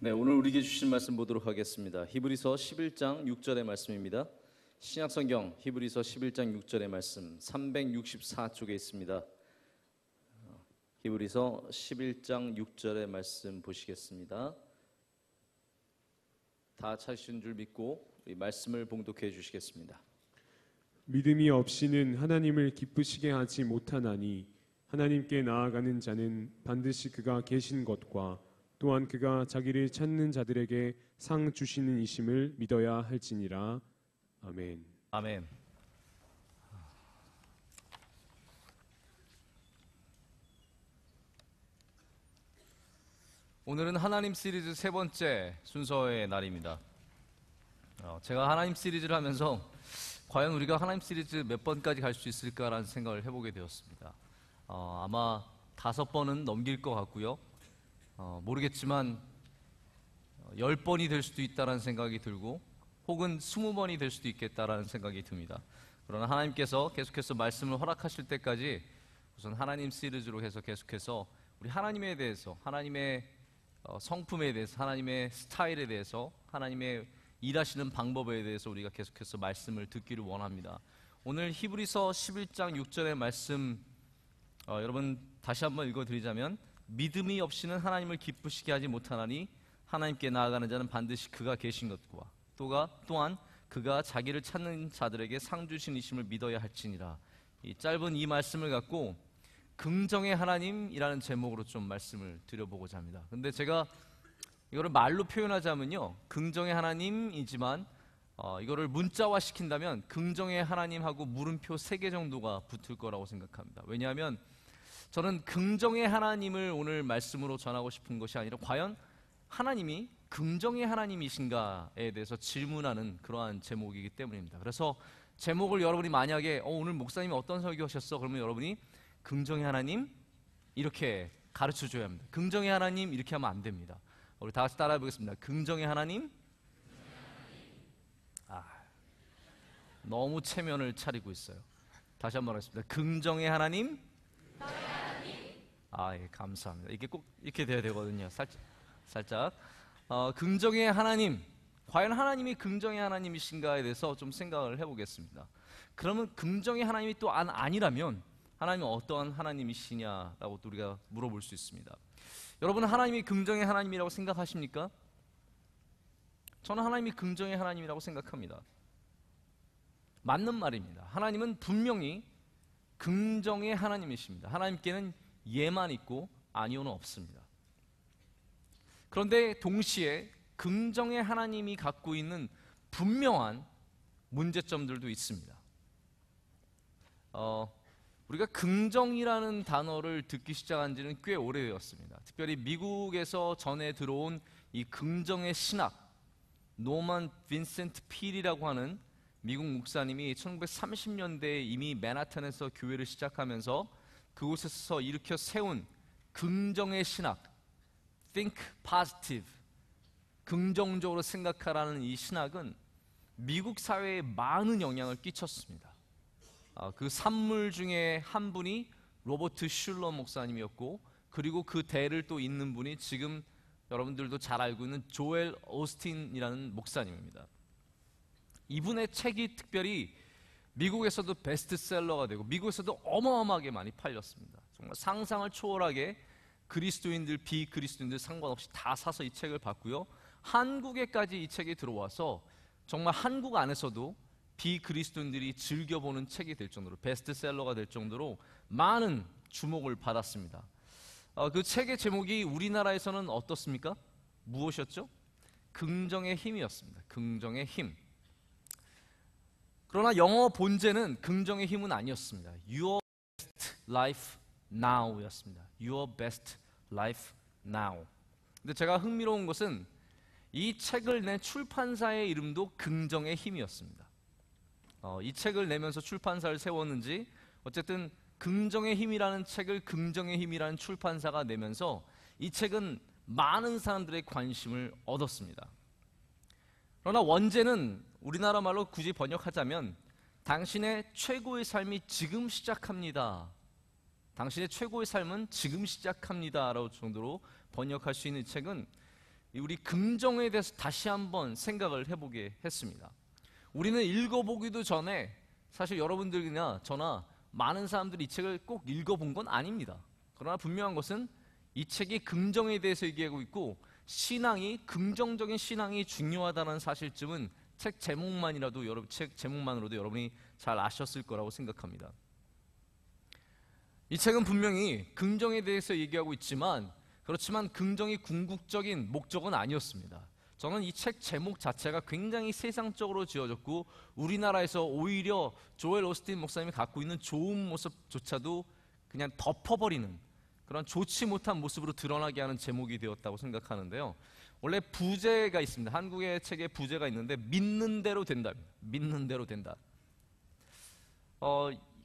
네, 오늘 우리에게 주신 말씀 보도록 하겠습니다. 히브리서 11장 6절의 말씀입니다. 신약성경 히브리서 11장 6절의 말씀 364쪽에 있습니다. 히브리서 11장 6절의 말씀 보시겠습니다. 다 찾으신 줄 믿고 이 말씀을 봉독해 주시겠습니다. 믿음이 없이는 하나님을 기쁘시게 하지 못하나니 하나님께 나아가는 자는 반드시 그가 계신 것과 또한 그가 자기를 찾는 자들에게 상 주시는 이심을 믿어야 할지니라. 아멘. 아멘. 오늘은 하나님 시리즈 세 번째 순서의 날입니다. 제가 하나님 시리즈를 하면서 과연 우리가 하나님 시리즈 몇 번까지 갈 수 있을까라는 생각을 해보게 되었습니다. 아마 5번은 넘길 것 같고요. 모르겠지만 10번이 될 수도 있다는 생각이 들고 혹은 20번이 될 수도 있겠다라는 생각이 듭니다. 그러나 하나님께서 계속해서 말씀을 허락하실 때까지 우선 하나님 시리즈로 해서 계속해서 우리 하나님에 대해서, 하나님의 성품에 대해서, 하나님의 스타일에 대해서, 하나님의 일하시는 방법에 대해서 우리가 계속해서 말씀을 듣기를 원합니다. 오늘 히브리서 11장 6절의 말씀 여러분 다시 한번 읽어드리자면, 믿음이 없이는 하나님을 기쁘시게 하지 못하나니 하나님께 나아가는 자는 반드시 그가 계신 것과 또한 그가 자기를 찾는 자들에게 상 주시니심을 믿어야 할지니라. 이 짧은 이 말씀을 갖고 긍정의 하나님이라는 제목으로 좀 말씀을 드려보고자 합니다. 근데 제가 이거를 말로 표현하자면요, 긍정의 하나님이지만 이거를 문자화 시킨다면 긍정의 하나님하고 물음표 3개 정도가 붙을 거라고 생각합니다. 왜냐하면 저는 긍정의 하나님을 오늘 말씀으로 전하고 싶은 것이 아니라 과연 하나님이 긍정의 하나님이신가에 대해서 질문하는 그러한 제목이기 때문입니다. 그래서 제목을 여러분이 만약에 오늘 목사님이 어떤 설교하셨어? 그러면 여러분이 긍정의 하나님 이렇게 가르쳐 줘야 합니다. 긍정의 하나님 이렇게 하면 안 됩니다. 우리 다 같이 따라해 보겠습니다. 긍정의 하나님. 너무 체면을 차리고 있어요. 다시 한번 하겠습니다. 긍정의 하나님. 예, 감사합니다. 이게 꼭 이렇게 돼야 되거든요. 살짝. 긍정의 하나님. 과연 하나님이 긍정의 하나님이신가에 대해서 좀 생각을 해보겠습니다. 그러면 긍정의 하나님이 또 아니라면 하나님은 어떠한 하나님이시냐라고 또 우리가 물어볼 수 있습니다. 여러분은 하나님이 긍정의 하나님이라고 생각하십니까? 저는 하나님이 긍정의 하나님이라고 생각합니다. 맞는 말입니다. 하나님은 분명히 긍정의 하나님이십니다. 하나님께는 예만 있고 아니오는 없습니다. 그런데 동시에 긍정의 하나님이 갖고 있는 분명한 문제점들도 있습니다. 우리가 긍정이라는 단어를 듣기 시작한 지는 꽤 오래되었습니다. 특별히 미국에서 전해 들어온 이 긍정의 신학, 노먼 빈센트 필이라고 하는 미국 목사님이 1930년대에 이미 맨하탄에서 교회를 시작하면서 그곳에서 일으켜 세운 긍정의 신학, Think Positive, 긍정적으로 생각하라는 이 신학은 미국 사회에 많은 영향을 끼쳤습니다. 그 산물 중에 한 분이 로버트 슐러 목사님이었고, 그리고 그 대를 또 잇는 분이 지금 여러분들도 잘 알고 있는 조엘 오스틴이라는 목사님입니다. 이분의 책이 특별히 미국에서도 베스트셀러가 되고 미국에서도 어마어마하게 많이 팔렸습니다. 정말 상상을 초월하게 그리스도인들, 비그리스도인들 상관없이 다 사서 이 책을 봤고요. 한국에까지 이 책이 들어와서 정말 한국 안에서도 비그리스도인들이 즐겨보는 책이 될 정도로, 베스트셀러가 될 정도로 많은 주목을 받았습니다. 그 책의 제목이 우리나라에서는 어떻습니까? 무엇이었죠? 긍정의 힘이었습니다. 긍정의 힘. 그러나 영어 본제는 긍정의 힘은 아니었습니다. Your best life now 였습니다. Your best life now. 근데 제가 흥미로운 것은 이 책을 낸 출판사의 이름도 긍정의 힘이었습니다. 이 책을 내면서 출판사를 세웠는지 어쨌든 긍정의 힘이라는 책을 긍정의 힘이라는 출판사가 내면서 이 책은 많은 사람들의 관심을 얻었습니다. 그러나 원제는 우리나라 말로 굳이 번역하자면 당신의 최고의 삶이 지금 시작합니다. 당신의 최고의 삶은 지금 시작합니다 라고 정도로 번역할 수 있는 책은 우리 긍정에 대해서 다시 한번 생각을 해보게 했습니다. 우리는 읽어보기도 전에 사실 여러분들이나 저나 많은 사람들이 이 책을 꼭 읽어본 건 아닙니다. 그러나 분명한 것은 이 책이 긍정에 대해서 얘기하고 있고 신앙이, 긍정적인 신앙이 중요하다는 사실쯤은 책 제목만으로도 여러분이 잘 아셨을 거라고 생각합니다. 이 책은 분명히 긍정에 대해서 얘기하고 있지만, 그렇지만 긍정이 궁극적인 목적은 아니었습니다. 저는 이 책 제목 자체가 굉장히 세상적으로 지어졌고 우리나라에서 오히려 조엘 오스틴 목사님이 갖고 있는 좋은 모습조차도 그냥 덮어버리는 그런 좋지 못한 모습으로 드러나게 하는 제목이 되었다고 생각하는데요. 원래 부제가 있습니다. 한국의 책에 부제가 있는데 믿는 대로 된다. 믿는 대로 된다.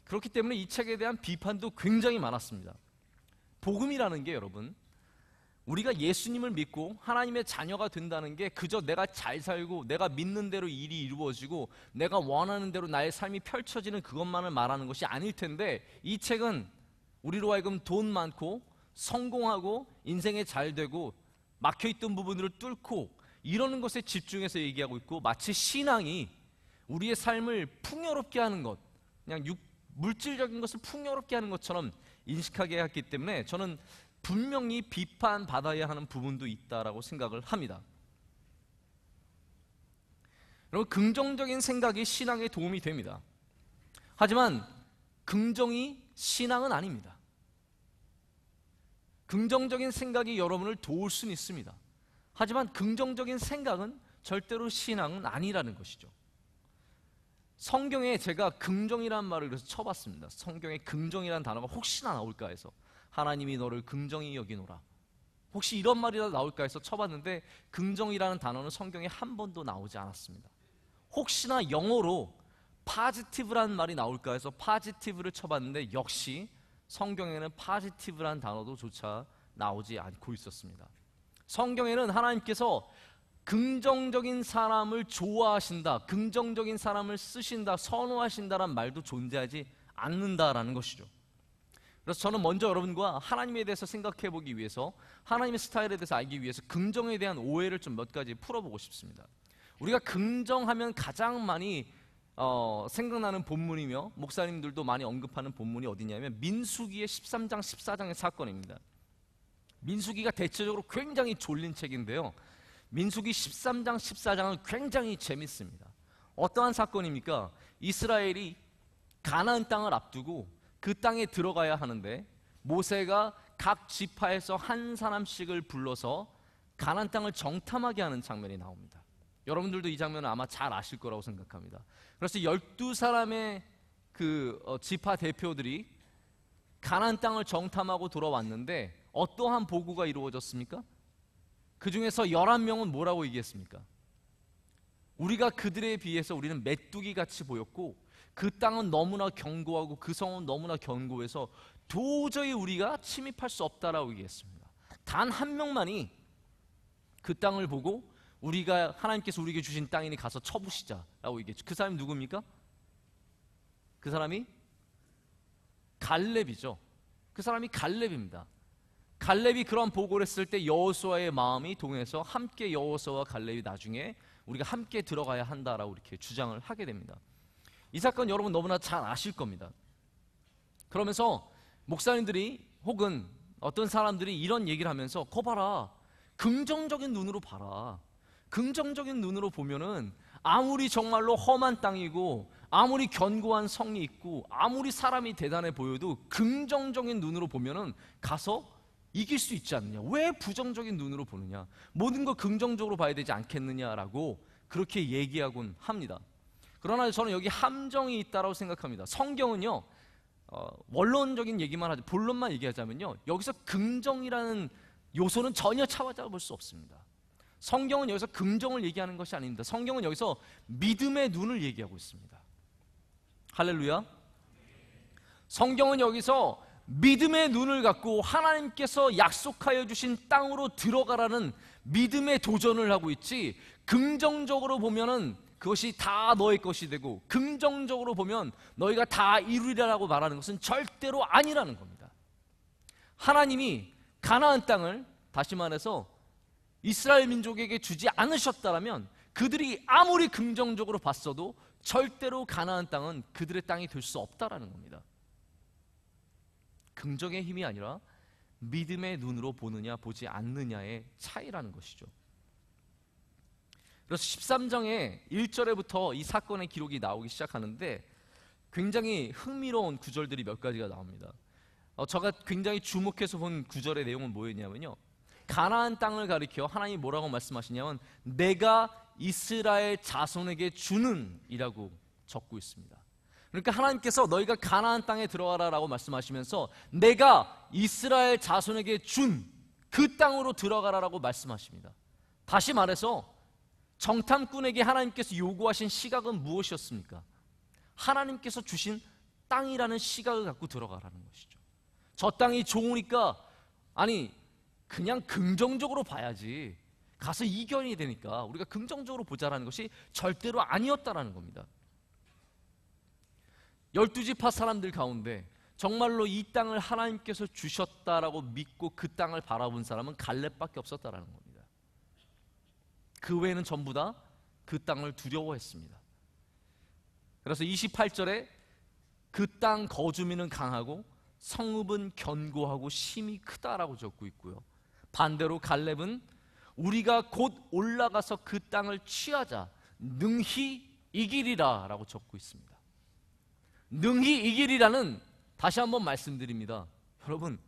그렇기 때문에 이 책에 대한 비판도 굉장히 많았습니다. 복음이라는 게 여러분, 우리가 예수님을 믿고 하나님의 자녀가 된다는 게 그저 내가 잘 살고 내가 믿는 대로 일이 이루어지고 내가 원하는 대로 나의 삶이 펼쳐지는 그것만을 말하는 것이 아닐 텐데, 이 책은 우리로 하여금 돈 많고 성공하고 인생에 잘 되고 막혀있던 부분들을 뚫고 이러는 것에 집중해서 얘기하고 있고, 마치 신앙이 우리의 삶을 풍요롭게 하는 것, 그냥 물질적인 것을 풍요롭게 하는 것처럼 인식하게 했기 때문에 저는 분명히 비판받아야 하는 부분도 있다라고 생각을 합니다. 여러분, 긍정적인 생각이 신앙에 도움이 됩니다. 하지만 긍정이 신앙은 아닙니다. 긍정적인 생각이 여러분을 도울 수는 있습니다. 하지만 긍정적인 생각은 절대로 신앙은 아니라는 것이죠. 성경에 제가 긍정이라는 말을 그래서 쳐봤습니다. 성경에 긍정이라는 단어가 혹시나 나올까 해서, 하나님이 너를 긍정히 여기노라, 혹시 이런 말이라도 나올까 해서 쳐봤는데 긍정이라는 단어는 성경에 한 번도 나오지 않았습니다. 혹시나 영어로 positive라는 말이 나올까 해서 positive를 쳐봤는데 역시 성경에는 positive라는 단어도 조차 나오지 않고 있었습니다. 성경에는 하나님께서 긍정적인 사람을 좋아하신다, 긍정적인 사람을 쓰신다, 선호하신다라는 말도 존재하지 않는다라는 것이죠. 그래서 저는 먼저 여러분과 하나님에 대해서 생각해 보기 위해서, 하나님의 스타일에 대해서 알기 위해서 긍정에 대한 오해를 좀 몇 가지 풀어보고 싶습니다. 우리가 긍정하면 가장 많이 생각나는 본문이며 목사님들도 많이 언급하는 본문이 어디냐면 민수기의 13장 14장의 사건입니다. 민수기가 대체적으로 굉장히 졸린 책인데요, 민수기 13장 14장은 굉장히 재밌습니다. 어떠한 사건입니까? 이스라엘이 가나안 땅을 앞두고 그 땅에 들어가야 하는데 모세가 각 지파에서 한 사람씩을 불러서 가나안 땅을 정탐하게 하는 장면이 나옵니다. 여러분들도 이 장면을 아마 잘 아실 거라고 생각합니다. 그래서 12사람의 지파 대표들이 가나안 땅을 정탐하고 돌아왔는데 어떠한 보고가 이루어졌습니까? 그 중에서 11명은 뭐라고 얘기했습니까? 우리가 그들에 비해서 우리는 메뚜기 같이 보였고 그 땅은 너무나 견고하고 그 성은 너무나 견고해서 도저히 우리가 침입할 수 없다라고 얘기했습니다. 단 한 명만이 그 땅을 보고 하나님께서 우리에게 주신 땅이니 가서 쳐부시자라고 얘기했죠. 그 사람이 누굽니까? 그 사람이 갈렙이죠. 그 사람이 갈렙입니다. 갈렙이 그런 보고를 했을 때 여호수아의 마음이 동해서 함께 여호수아와 갈렙이 나중에 우리가 함께 들어가야 한다라고 이렇게 주장을 하게 됩니다. 이 사건 여러분 너무나 잘 아실 겁니다. 그러면서 목사님들이 혹은 어떤 사람들이 이런 얘기를 하면서 거 봐라, 긍정적인 눈으로 봐라, 긍정적인 눈으로 보면은 아무리 정말로 험한 땅이고 아무리 견고한 성이 있고 아무리 사람이 대단해 보여도 긍정적인 눈으로 보면은 가서 이길 수 있지 않느냐, 왜 부정적인 눈으로 보느냐, 모든 걸 긍정적으로 봐야 되지 않겠느냐라고 그렇게 얘기하곤 합니다. 그러나 저는 여기 함정이 있다고 생각합니다. 성경은요, 원론적인 얘기만 하지, 본론만 얘기하자면요, 여기서 긍정이라는 요소는 전혀 찾아볼 수 없습니다. 성경은 여기서 긍정을 얘기하는 것이 아닙니다. 성경은 여기서 믿음의 눈을 얘기하고 있습니다. 할렐루야. 성경은 여기서 믿음의 눈을 갖고 하나님께서 약속하여 주신 땅으로 들어가라는 믿음의 도전을 하고 있지, 긍정적으로 보면은 그것이 다 너의 것이 되고 긍정적으로 보면 너희가 다 이루리라고 말하는 것은 절대로 아니라는 겁니다. 하나님이 가나안 땅을, 다시 말해서 이스라엘 민족에게 주지 않으셨다면 그들이 아무리 긍정적으로 봤어도 절대로 가나안 땅은 그들의 땅이 될 수 없다라는 겁니다. 긍정의 힘이 아니라 믿음의 눈으로 보느냐 보지 않느냐의 차이라는 것이죠. 그래서 13장의 1절에부터 이 사건의 기록이 나오기 시작하는데 굉장히 흥미로운 구절들이 몇 가지가 나옵니다. 제가 굉장히 주목해서 본 구절의 내용은 뭐였냐면요, 가나안 땅을 가리켜 하나님이 뭐라고 말씀하시냐면 내가 이스라엘 자손에게 주는 이라고 적고 있습니다. 그러니까 하나님께서 너희가 가나안 땅에 들어가라 라고 말씀하시면서 내가 이스라엘 자손에게 준 그 땅으로 들어가라 라고 말씀하십니다. 다시 말해서 정탐꾼에게 하나님께서 요구하신 시각은 무엇이었습니까? 하나님께서 주신 땅이라는 시각을 갖고 들어가라는 것이죠. 저 땅이 좋으니까 아니 그냥 긍정적으로 봐야지, 가서 이견이 되니까 우리가 긍정적으로 보자라는 것이 절대로 아니었다라는 겁니다. 12지파 사람들 가운데 정말로 이 땅을 하나님께서 주셨다라고 믿고 그 땅을 바라본 사람은 갈렙밖에 없었다라는 겁니다. 그 외에는 전부 다 그 땅을 두려워했습니다. 그래서 28절에 그 땅 거주민은 강하고 성읍은 견고하고 심이 크다라고 적고 있고요. 반대로 갈렙은 우리가 곧 올라가서 그 땅을 취하자 능히 이기리라 라고 적고 있습니다. 능히 이기리라는, 다시 한번 말씀드립니다, 여러분,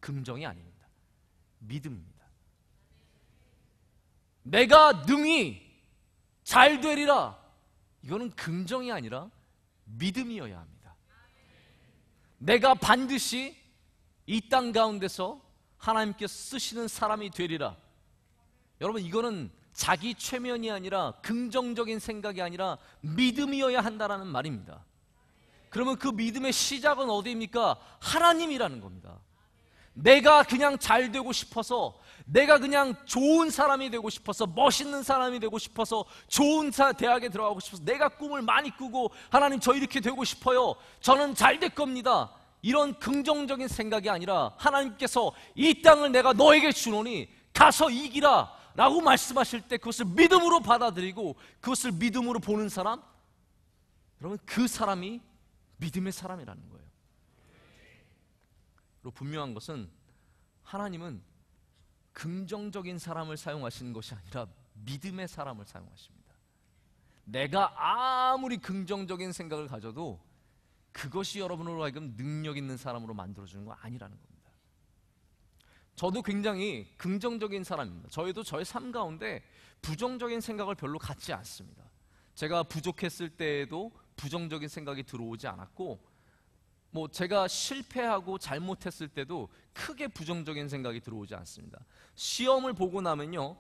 긍정이 아닙니다. 믿음입니다. 내가 능히 잘 되리라, 이거는 긍정이 아니라 믿음이어야 합니다. 내가 반드시 이 땅 가운데서 하나님께서 쓰시는 사람이 되리라. 여러분, 이거는 자기 최면이 아니라 긍정적인 생각이 아니라 믿음이어야 한다는 말입니다. 그러면 그 믿음의 시작은 어디입니까? 하나님이라는 겁니다. 내가 그냥 잘 되고 싶어서, 내가 그냥 좋은 사람이 되고 싶어서, 멋있는 사람이 되고 싶어서, 좋은 대학에 들어가고 싶어서 내가 꿈을 많이 꾸고 하나님 저 이렇게 되고 싶어요, 저는 잘 될 겁니다, 이런 긍정적인 생각이 아니라 하나님께서 이 땅을 내가 너에게 주노니 가서 이기라 라고 말씀하실 때 그것을 믿음으로 받아들이고 그것을 믿음으로 보는 사람, 여러분, 그 사람이 믿음의 사람이라는 거예요. 그리고 분명한 것은 하나님은 긍정적인 사람을 사용하시는 것이 아니라 믿음의 사람을 사용하십니다. 내가 아무리 긍정적인 생각을 가져도 그것이 여러분으로 하여금 능력 있는 사람으로 만들어주는 건 아니라는 겁니다. 저도 굉장히 긍정적인 사람입니다. 저희도 저의 삶 가운데 부정적인 생각을 별로 갖지 않습니다. 제가 부족했을 때에도 부정적인 생각이 들어오지 않았고, 제가 실패하고 잘못했을 때도 크게 부정적인 생각이 들어오지 않습니다. 시험을 보고 나면요,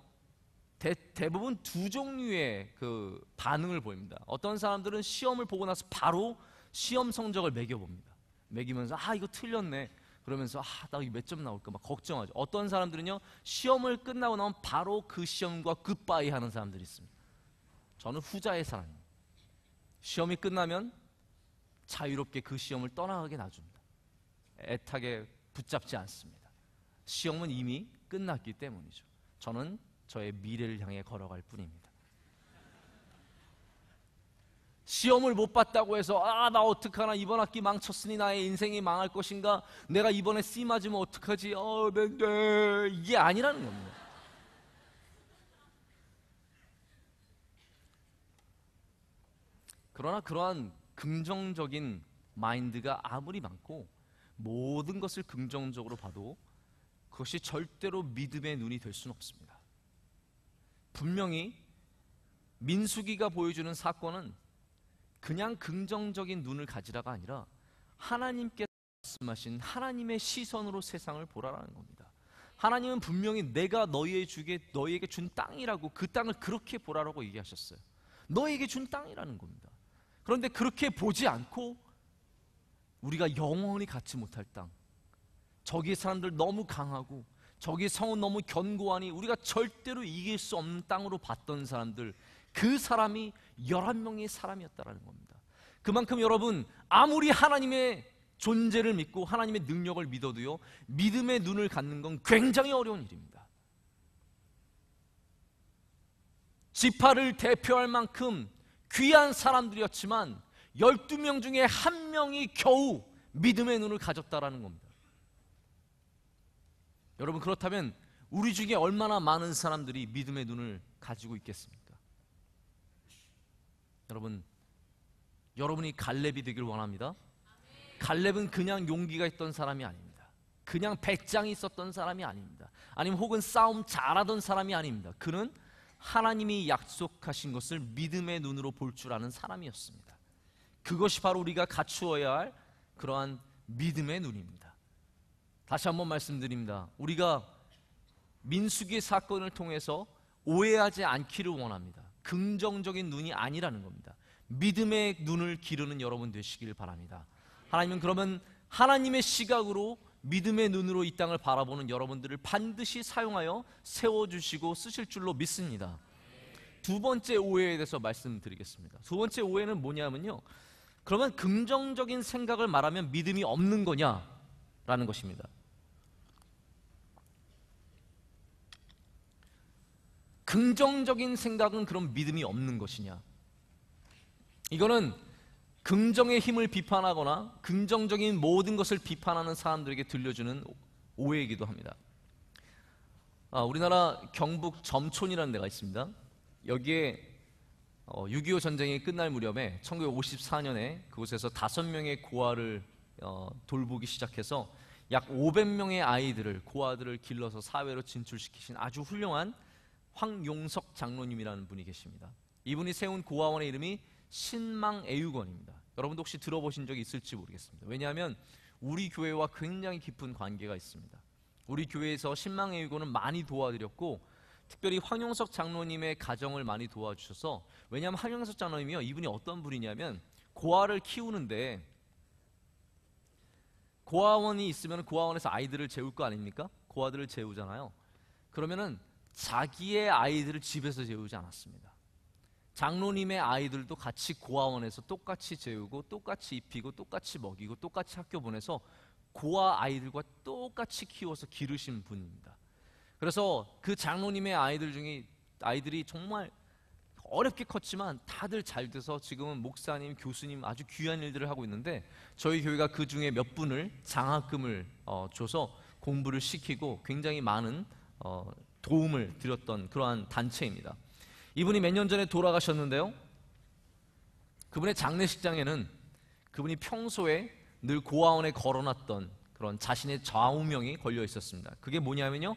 대부분 두 종류의 그 반응을 보입니다. 어떤 사람들은 시험을 보고 나서 바로 시험 성적을 매겨봅니다. 매기면서 이거 틀렸네 그러면서 나 이거 몇 점 나올까 막 걱정하죠. 어떤 사람들은요, 시험을 끝나고 나면 바로 그 시험과 굿바이 하는 사람들이 있습니다. 저는 후자의 사람입니다. 시험이 끝나면 자유롭게 그 시험을 떠나가게 놔줍니다. 애타게 붙잡지 않습니다. 시험은 이미 끝났기 때문이죠. 저는 저의 미래를 향해 걸어갈 뿐입니다. 시험을 못 봤다고 해서 나 어떡하나, 이번 학기 망쳤으니 나의 인생이 망할 것인가, 내가 이번에 C 맞으면 어떡하지, 이게 아니라는 겁니다. 그러나 그러한 긍정적인 마인드가 아무리 많고 모든 것을 긍정적으로 봐도 그것이 절대로 믿음의 눈이 될 수는 없습니다. 분명히 민수기가 보여주는 사건은 그냥 긍정적인 눈을 가지라가 아니라 하나님께서 말씀하신 하나님의 시선으로 세상을 보라라는 겁니다. 하나님은 분명히 내가 너희에게 준 땅이라고, 그 땅을 그렇게 보라라고 얘기하셨어요. 너희에게 준 땅이라는 겁니다. 그런데 그렇게 보지 않고 우리가 영원히 갖지 못할 땅, 저기의 사람들 너무 강하고 저기의 성은 너무 견고하니 우리가 절대로 이길 수 없는 땅으로 봤던 사람들, 그 사람이 11명의 사람이었다는 겁니다. 그만큼 여러분, 아무리 하나님의 존재를 믿고 하나님의 능력을 믿어도요, 믿음의 눈을 갖는 건 굉장히 어려운 일입니다. 지파를 대표할 만큼 귀한 사람들이었지만 12명 중에 한 명이 겨우 믿음의 눈을 가졌다라는 겁니다. 여러분, 그렇다면 우리 중에 얼마나 많은 사람들이 믿음의 눈을 가지고 있겠습니까? 여러분이 갈렙이 되길 원합니다. 갈렙은 그냥 용기가 있던 사람이 아닙니다. 그냥 배짱이 있었던 사람이 아닙니다. 아니면 혹은 싸움 잘하던 사람이 아닙니다. 그는 하나님이 약속하신 것을 믿음의 눈으로 볼 줄 아는 사람이었습니다. 그것이 바로 우리가 갖추어야 할 그러한 믿음의 눈입니다. 다시 한번 말씀드립니다. 우리가 민수기의 사건을 통해서 오해하지 않기를 원합니다. 긍정적인 눈이 아니라는 겁니다. 믿음의 눈을 기르는 여러분 되시길 바랍니다. 하나님은 그러면 하나님의 시각으로 믿음의 눈으로 이 땅을 바라보는 여러분들을 반드시 사용하여 세워주시고 쓰실 줄로 믿습니다. 두 번째 오해에 대해서 말씀드리겠습니다. 두 번째 오해는 뭐냐면요, 그러면 긍정적인 생각을 말하면 믿음이 없는 거냐라는 것입니다. 긍정적인 생각은 그럼 믿음이 없는 것이냐? 이거는 긍정의 힘을 비판하거나 긍정적인 모든 것을 비판하는 사람들에게 들려주는 오해이기도 합니다. 우리나라 경북 점촌이라는 데가 있습니다. 여기에 6.25 전쟁이 끝날 무렵에 1954년에 그곳에서 5명의 고아를 돌보기 시작해서 약 500명의 아이들을, 고아들을 길러서 사회로 진출시키신 아주 훌륭한 황용석 장로님이라는 분이 계십니다. 이분이 세운 고아원의 이름이 신망애육원입니다. 여러분도 혹시 들어보신 적이 있을지 모르겠습니다. 왜냐하면 우리 교회와 굉장히 깊은 관계가 있습니다. 우리 교회에서 신망애육원을 많이 도와드렸고, 특별히 황용석 장로님의 가정을 많이 도와주셔서, 왜냐하면 황용석 장로님이요, 이분이 어떤 분이냐면 고아를 키우는데, 고아원이 있으면 고아원에서 아이들을 재울 거 아닙니까? 고아들을 재우잖아요. 그러면은 자기의 아이들을 집에서 재우지 않았습니다. 장로님의 아이들도 같이 고아원에서 똑같이 재우고 똑같이 입히고 똑같이 먹이고 똑같이 학교 보내서 고아 아이들과 똑같이 키워서 기르신 분입니다. 그래서 그 장로님의 아이들 중에 아이들이 정말 어렵게 컸지만 다들 잘 돼서 지금은 목사님, 교수님 아주 귀한 일들을 하고 있는데, 저희 교회가 그 중에 몇 분을 장학금을 줘서 공부를 시키고 굉장히 많은 도움을 드렸던 그러한 단체입니다. 이분이 몇 년 전에 돌아가셨는데요, 그분의 장례식장에는 그분이 평소에 늘 고아원에 걸어놨던 그런 자신의 좌우명이 걸려 있었습니다. 그게 뭐냐면요,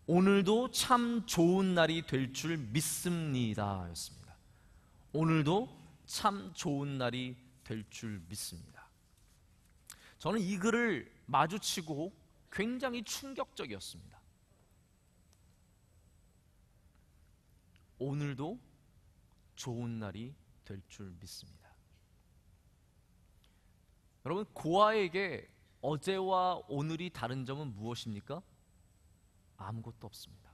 오늘도 참 좋은 날이 될 줄 믿습니다 였습니다. 오늘도 참 좋은 날이 될 줄 믿습니다. 저는 이 글을 마주치고 굉장히 충격적이었습니다. 오늘도 좋은 날이 될 줄 믿습니다. 여러분, 고아에게 어제와 오늘이 다른 점은 무엇입니까? 아무것도 없습니다.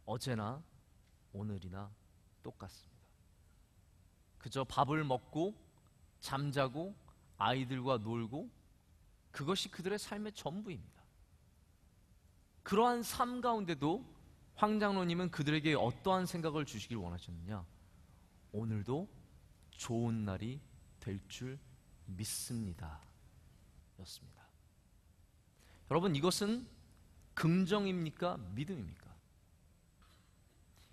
어제나 오늘이나 똑같습니다. 그저 밥을 먹고 잠자고 아이들과 놀고, 그것이 그들의 삶의 전부입니다. 그러한 삶 가운데도 황 장로님은 그들에게 어떠한 생각을 주시길 원하셨느냐? 오늘도 좋은 날이 될 줄 믿습니다 였습니다. 여러분, 이것은 긍정입니까? 믿음입니까?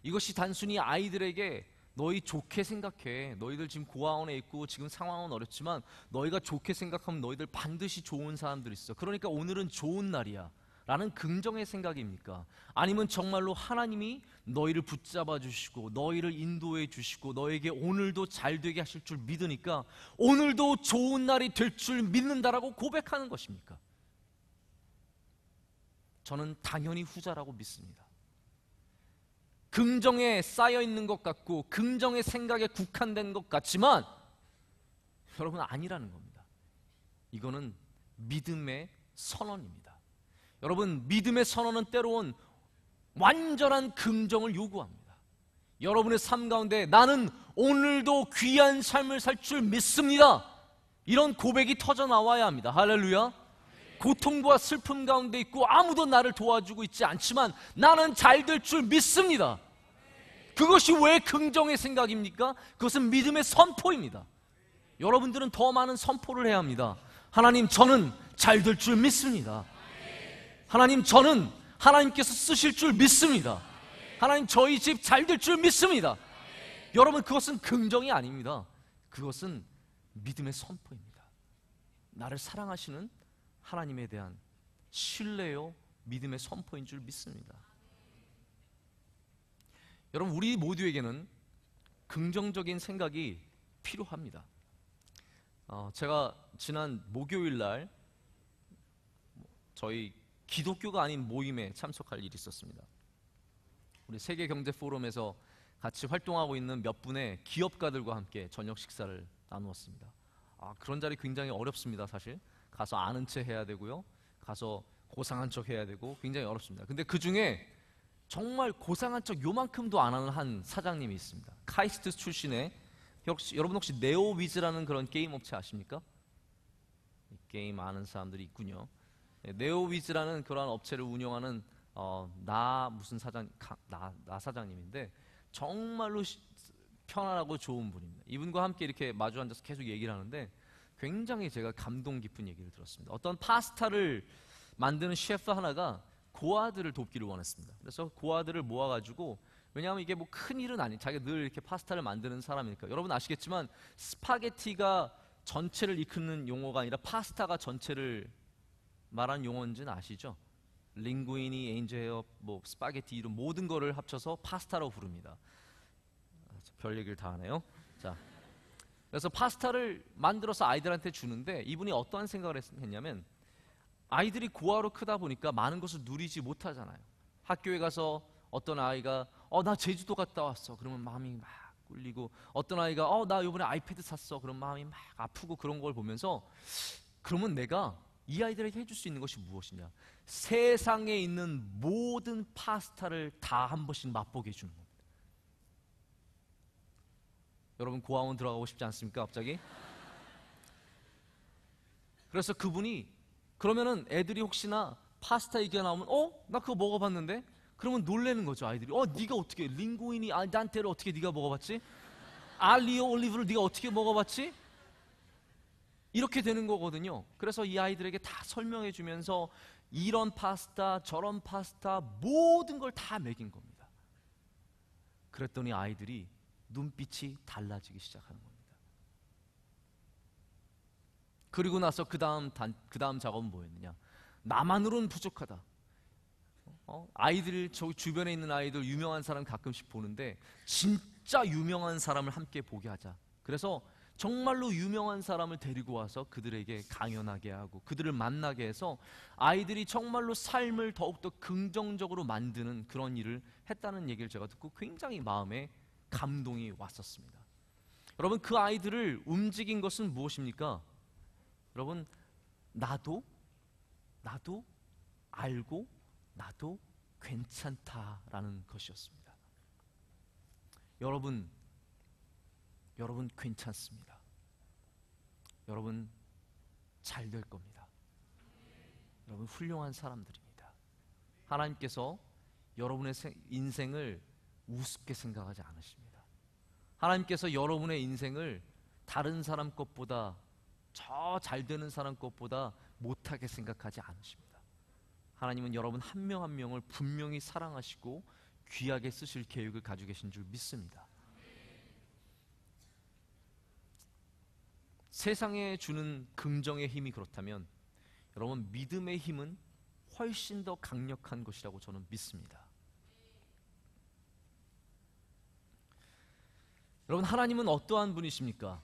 이것이 단순히 아이들에게 너희 좋게 생각해, 너희들 지금 고아원에 있고 지금 상황은 어렵지만 너희가 좋게 생각하면 너희들 반드시 좋은 사람들이 있어, 그러니까 오늘은 좋은 날이야 라는 긍정의 생각입니까? 아니면 정말로 하나님이 너희를 붙잡아 주시고 너희를 인도해 주시고 너에게 오늘도 잘 되게 하실 줄 믿으니까 오늘도 좋은 날이 될 줄 믿는다라고 고백하는 것입니까? 저는 당연히 후자라고 믿습니다. 긍정에 쌓여 있는 것 같고 긍정의 생각에 국한된 것 같지만 여러분, 아니라는 겁니다. 이거는 믿음의 선언입니다. 여러분, 믿음의 선언은 때로는 완전한 긍정을 요구합니다. 여러분의 삶 가운데 나는 오늘도 귀한 삶을 살 줄 믿습니다, 이런 고백이 터져 나와야 합니다. 할렐루야. 고통과 슬픔 가운데 있고 아무도 나를 도와주고 있지 않지만 나는 잘 될 줄 믿습니다. 그것이 왜 긍정의 생각입니까? 그것은 믿음의 선포입니다. 여러분들은 더 많은 선포를 해야 합니다. 하나님, 저는 잘 될 줄 믿습니다. 하나님, 저는 하나님께서 쓰실 줄 믿습니다. 하나님, 저희 집 잘 될 줄 믿습니다. 여러분, 그것은 긍정이 아닙니다. 그것은 믿음의 선포입니다. 나를 사랑하시는 하나님에 대한 신뢰요, 믿음의 선포인 줄 믿습니다. 여러분, 우리 모두에게는 긍정적인 생각이 필요합니다. 제가 지난 목요일 날 저희 기독교가 아닌 모임에 참석할 일이 있었습니다. 우리 세계경제포럼에서 같이 활동하고 있는 몇 분의 기업가들과 함께 저녁 식사를 나누었습니다. 그런 자리 굉장히 어렵습니다. 사실 가서 아는 체 해야 되고요, 가서 고상한 척 해야 되고 굉장히 어렵습니다. 근데 그 중에 정말 고상한 척 요만큼도 안 하는 한 사장님이 있습니다. 카이스트 출신의, 여러분 혹시 네오위즈라는 그런 게임 업체 아십니까? 게임 아는 사람들이 있군요. 네오위즈라는 그런 업체를 운영하는 나 사장님인데 정말로 편안하고 좋은 분입니다. 이분과 함께 이렇게 마주 앉아서 계속 얘기를 하는데 굉장히 제가 감동 깊은 얘기를 들었습니다. 어떤 파스타를 만드는 셰프 하나가 고아들을 돕기를 원했습니다. 그래서 고아들을 모아가지고, 왜냐하면 이게 뭐 큰 일은 아니, 자기가 늘 이렇게 파스타를 만드는 사람이니까. 여러분 아시겠지만 스파게티가 전체를 이끄는 용어가 아니라 파스타가 전체를 말하는 용어인지는 아시죠? 링구이니, 엔젤헤어, 뭐 스파게티 이런 모든 거를 합쳐서 파스타라고 부릅니다. 별 얘기를 다 하네요. 자, 그래서 파스타를 만들어서 아이들한테 주는데 이분이 어떠한 생각을 했냐면, 아이들이 고아로 크다 보니까 많은 것을 누리지 못하잖아요. 학교에 가서 어떤 아이가 나 제주도 갔다 왔어, 그러면 마음이 막 꿀리고, 어떤 아이가 나 이번에 아이패드 샀어, 그럼 마음이 막 아프고, 그런 걸 보면서 그러면 내가 이 아이들에게 해줄 수 있는 것이 무엇이냐, 세상에 있는 모든 파스타를 다 한 번씩 맛보게 해주는 겁니다. 여러분 고아원 들어가고 싶지 않습니까 갑자기? 그래서 그분이, 그러면은 애들이 혹시나 파스타 얘기가 나오면 나 그거 먹어봤는데? 그러면 놀래는 거죠. 아이들이 네가 어떻게 링구이니 알단테를 어떻게 네가 먹어봤지? 알리오 올리브를 네가 어떻게 먹어봤지? 이렇게 되는 거거든요. 그래서 이 아이들에게 다 설명해 주면서 이런 파스타 저런 파스타 모든 걸 다 먹인 겁니다. 그랬더니 아이들이 눈빛이 달라지기 시작하는 겁니다. 그리고 나서 그 다음 작업은 뭐였느냐, 나만으로는 부족하다. 아이들, 저 주변에 있는 아이들 유명한 사람 가끔씩 보는데 진짜 유명한 사람을 함께 보게 하자. 그래서 정말로 유명한 사람을 데리고 와서 그들에게 강연하게 하고 그들을 만나게 해서 아이들이 정말로 삶을 더욱더 긍정적으로 만드는 그런 일을 했다는 얘기를 제가 듣고 굉장히 마음에 감동이 왔었습니다. 여러분, 그 아이들을 움직인 것은 무엇입니까? 여러분, 나도 알고 나도 괜찮다라는 것이었습니다. 여러분 괜찮습니다. 여러분 잘 될 겁니다. 여러분 훌륭한 사람들입니다. 하나님께서 여러분의 인생을 우습게 생각하지 않으십니다. 하나님께서 여러분의 인생을 다른 사람 것보다, 저 잘 되는 사람 것보다 못하게 생각하지 않으십니다. 하나님은 여러분 한 명 한 명을 분명히 사랑하시고 귀하게 쓰실 계획을 가지고 계신 줄 믿습니다. 세상에 주는 긍정의 힘이 그렇다면 여러분 믿음의 힘은 훨씬 더 강력한 것이라고 저는 믿습니다. 여러분, 하나님은 어떠한 분이십니까?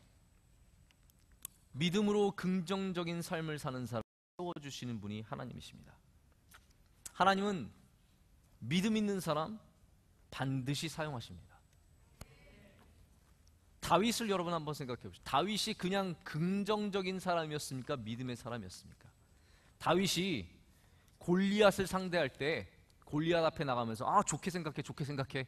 믿음으로 긍정적인 삶을 사는 사람을 세워주시는 분이 하나님이십니다. 하나님은 믿음 있는 사람 반드시 사용하십니다. 다윗을 여러분 한번 생각해 보시죠. 다윗이 그냥 긍정적인 사람이었습니까? 믿음의 사람이었습니까? 다윗이 골리앗을 상대할 때 골리앗 앞에 나가면서 좋게 생각해.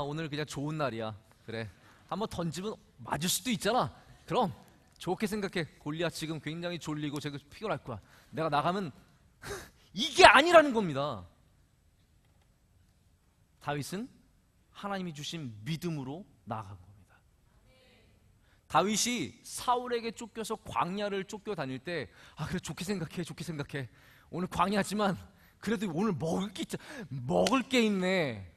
오늘 그냥 좋은 날이야. 그래, 한번 던지면 맞을 수도 있잖아. 그럼 좋게 생각해. 골리앗 지금 굉장히 졸리고 제가 피곤할 거야. 내가 나가면 이게 아니라는 겁니다. 다윗은 하나님이 주신 믿음으로 나아간 겁니다. 다윗이 사울에게 쫓겨서 광야를 쫓겨 다닐 때 그래 좋게 생각해 오늘 광야지만 그래도 오늘 먹을 게 있네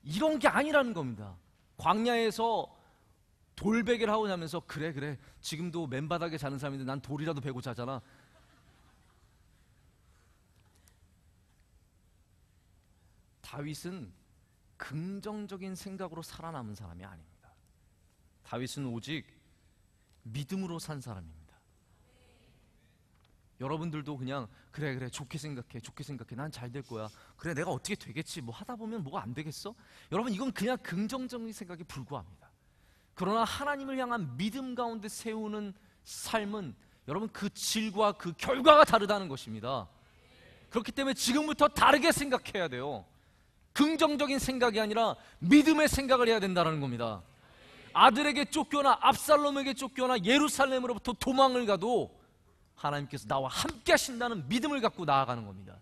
이런 게 아니라는 겁니다. 광야에서 돌베개를 하고 자면서 그래 지금도 맨바닥에 자는 사람인데 난 돌이라도 베고 자잖아. 다윗은 긍정적인 생각으로 살아남은 사람이 아닙니다. 다윗은 오직 믿음으로 산 사람입니다. 여러분들도 그냥 그래 좋게 생각해 난 잘 될 거야 그래 내가 어떻게 되겠지 뭐 하다 보면 뭐가 안 되겠어? 여러분 이건 그냥 긍정적인 생각에 불과합니다. 그러나 하나님을 향한 믿음 가운데 세우는 삶은 여러분 그 질과 그 결과가 다르다는 것입니다. 그렇기 때문에 지금부터 다르게 생각해야 돼요. 긍정적인 생각이 아니라 믿음의 생각을 해야 된다는 겁니다. 아들에게 쫓겨나 압살롬에게 쫓겨나 예루살렘으로부터 도망을 가도 하나님께서 나와 함께 하신다는 믿음을 갖고 나아가는 겁니다.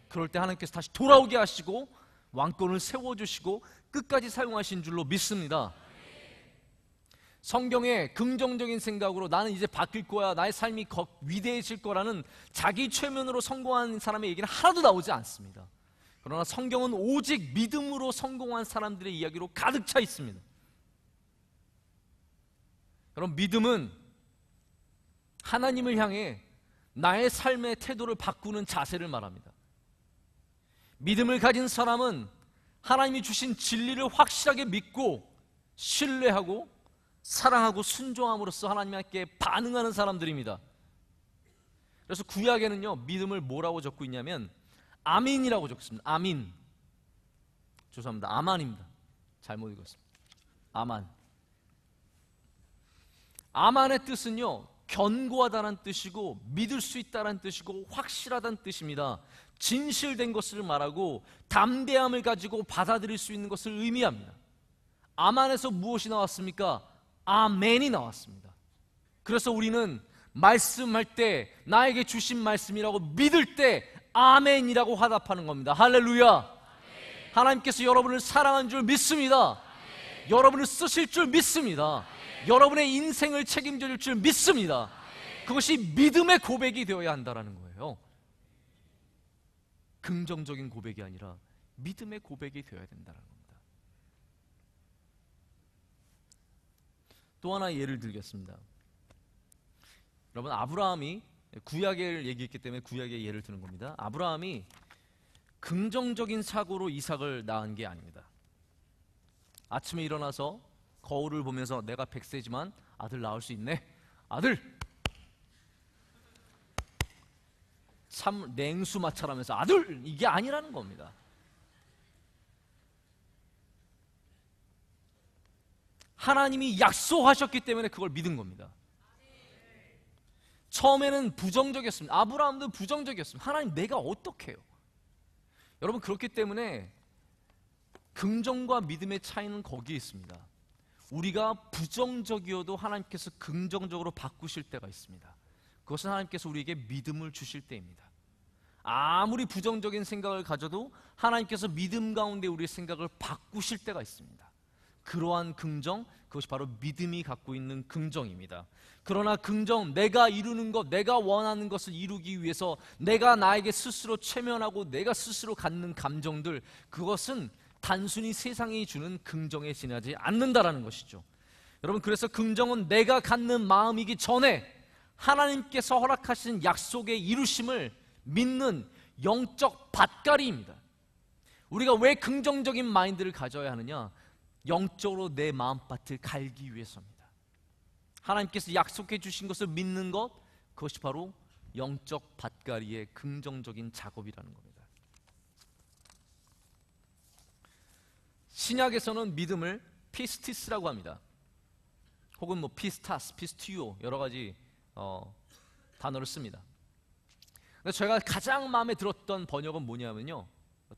그럴 때 하나님께서 다시 돌아오게 하시고 왕권을 세워주시고 끝까지 사용하신 줄로 믿습니다. 성경에 긍정적인 생각으로 나는 이제 바뀔 거야 나의 삶이 위대해질 거라는 자기 최면으로 성공한 사람의 얘기는 하나도 나오지 않습니다. 그러나 성경은 오직 믿음으로 성공한 사람들의 이야기로 가득 차 있습니다. 여러분 믿음은 하나님을 향해 나의 삶의 태도를 바꾸는 자세를 말합니다. 믿음을 가진 사람은 하나님이 주신 진리를 확실하게 믿고 신뢰하고 사랑하고 순종함으로써 하나님께 반응하는 사람들입니다. 그래서 구약에는요 믿음을 뭐라고 적고 있냐면 아민이라고 적습니다. 아민. 죄송합니다. 아만입니다. 잘못 읽었습니다. 아만. 아만의 뜻은요 견고하다는 뜻이고 믿을 수 있다는 뜻이고 확실하다는 뜻입니다. 진실된 것을 말하고 담대함을 가지고 받아들일 수 있는 것을 의미합니다. 아만에서 무엇이 나왔습니까? 아멘이 나왔습니다. 그래서 우리는 말씀할 때 나에게 주신 말씀이라고 믿을 때 아멘이라고 화답하는 겁니다. 할렐루야. 아멘. 하나님께서 여러분을 사랑한 줄 믿습니다. 아멘. 여러분을 쓰실 줄 믿습니다. 아멘. 여러분의 인생을 책임져 줄 줄 믿습니다. 아멘. 그것이 믿음의 고백이 되어야 한다는 거예요. 긍정적인 고백이 아니라 믿음의 고백이 되어야 된다는 겁니다. 또 하나 예를 들겠습니다. 여러분 아브라함이 구약을 얘기했기 때문에 구약의 예를 드는 겁니다. 아브라함이 긍정적인 사고로 이삭을 낳은 게 아닙니다. 아침에 일어나서 거울을 보면서 내가 100세지만 아들 낳을 수 있네. 아들! 참 냉수 마찰하면서 아들! 이게 아니라는 겁니다. 하나님이 약속하셨기 때문에 그걸 믿은 겁니다. 처음에는 부정적이었습니다. 아브라함도 부정적이었습니다. 하나님 내가 어떻게 해요? 여러분 그렇기 때문에 긍정과 믿음의 차이는 거기에 있습니다. 우리가 부정적이어도 하나님께서 긍정적으로 바꾸실 때가 있습니다. 그것은 하나님께서 우리에게 믿음을 주실 때입니다. 아무리 부정적인 생각을 가져도 하나님께서 믿음 가운데 우리의 생각을 바꾸실 때가 있습니다. 그러한 긍정, 그것이 바로 믿음이 갖고 있는 긍정입니다. 그러나 긍정, 내가 이루는 것, 내가 원하는 것을 이루기 위해서 내가 나에게 스스로 최면하고 내가 스스로 갖는 감정들, 그것은 단순히 세상이 주는 긍정에 지나지 않는다라는 것이죠. 여러분 그래서 긍정은 내가 갖는 마음이기 전에 하나님께서 허락하신 약속의 이루심을 믿는 영적 밭갈이입니다. 우리가 왜 긍정적인 마인드를 가져야 하느냐? 영적으로 내 마음밭을 갈기 위해서입니다. 하나님께서 약속해 주신 것을 믿는 것, 그것이 바로 영적 밭갈이의 긍정적인 작업이라는 겁니다. 신약에서는 믿음을 피스티스라고 합니다. 혹은 뭐 피스타스, 피스티오 여러 가지 단어를 씁니다. 근데 제가 가장 마음에 들었던 번역은 뭐냐면요,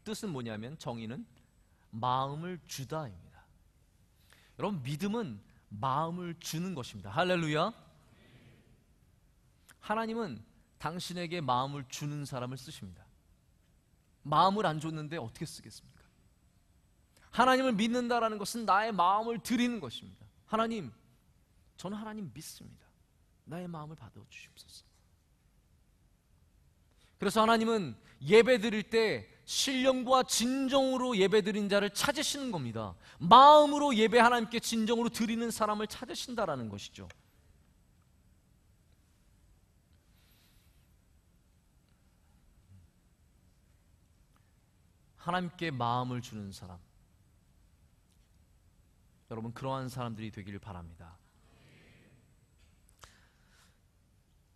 뜻은 뭐냐면 정의는 마음을 주다입니다. 여러분 믿음은 마음을 주는 것입니다. 할렐루야. 하나님은 당신에게 마음을 주는 사람을 쓰십니다. 마음을 안 줬는데 어떻게 쓰겠습니까? 하나님을 믿는다라는 것은 나의 마음을 드리는 것입니다. 하나님, 저는 하나님 믿습니다. 나의 마음을 받아주십소서. 그래서 하나님은 예배 드릴 때 신령과 진정으로 예배 드린 자를 찾으시는 겁니다. 마음으로 예배 하나님께 진정으로 드리는 사람을 찾으신다라는 것이죠. 하나님께 마음을 주는 사람, 여러분 그러한 사람들이 되기를 바랍니다.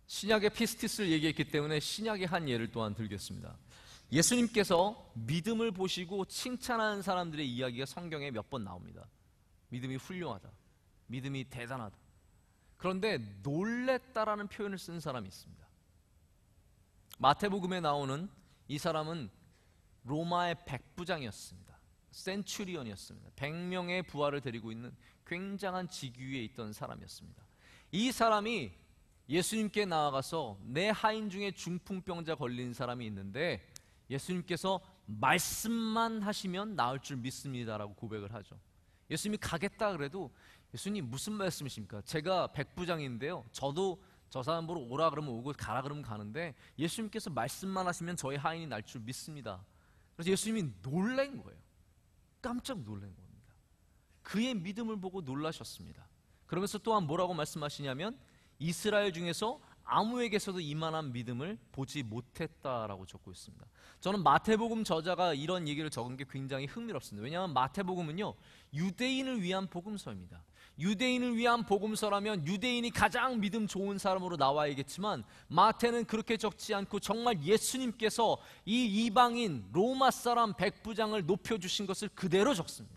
신약의 피스티스를 얘기했기 때문에 신약의 한 예를 또한 들겠습니다. 예수님께서 믿음을 보시고 칭찬하는 사람들의 이야기가 성경에 몇 번 나옵니다. 믿음이 훌륭하다, 믿음이 대단하다. 그런데 놀랬다라는 표현을 쓴 사람이 있습니다. 마태복음에 나오는 이 사람은 로마의 백부장이었습니다. 센츄리언이었습니다. 100명의 부하를 데리고 있는 굉장한 직위에 있던 사람이었습니다. 이 사람이 예수님께 나아가서 내 하인 중에 중풍병자 걸린 사람이 있는데 예수님께서 말씀만 하시면 나을 줄 믿습니다라고 고백을 하죠. 예수님이 가겠다 그래도 예수님 무슨 말씀이십니까? 제가 백부장인데요, 저도 저 사람 보러 오라 그러면 오고 가라 그러면 가는데 예수님께서 말씀만 하시면 저희 하인이 날 줄 믿습니다. 그래서 예수님이 놀란 거예요. 깜짝 놀란 겁니다. 그의 믿음을 보고 놀라셨습니다. 그러면서 또한 뭐라고 말씀하시냐면 이스라엘 중에서 아무에게서도 이만한 믿음을 보지 못했다라고 적고 있습니다. 저는 마태복음 저자가 이런 얘기를 적은 게 굉장히 흥미롭습니다. 왜냐하면 마태복음은요, 유대인을 위한 복음서입니다. 유대인을 위한 복음서라면 유대인이 가장 믿음 좋은 사람으로 나와야겠지만 마태는 그렇게 적지 않고 정말 예수님께서 이 이방인 로마 사람 백부장을 높여주신 것을 그대로 적습니다.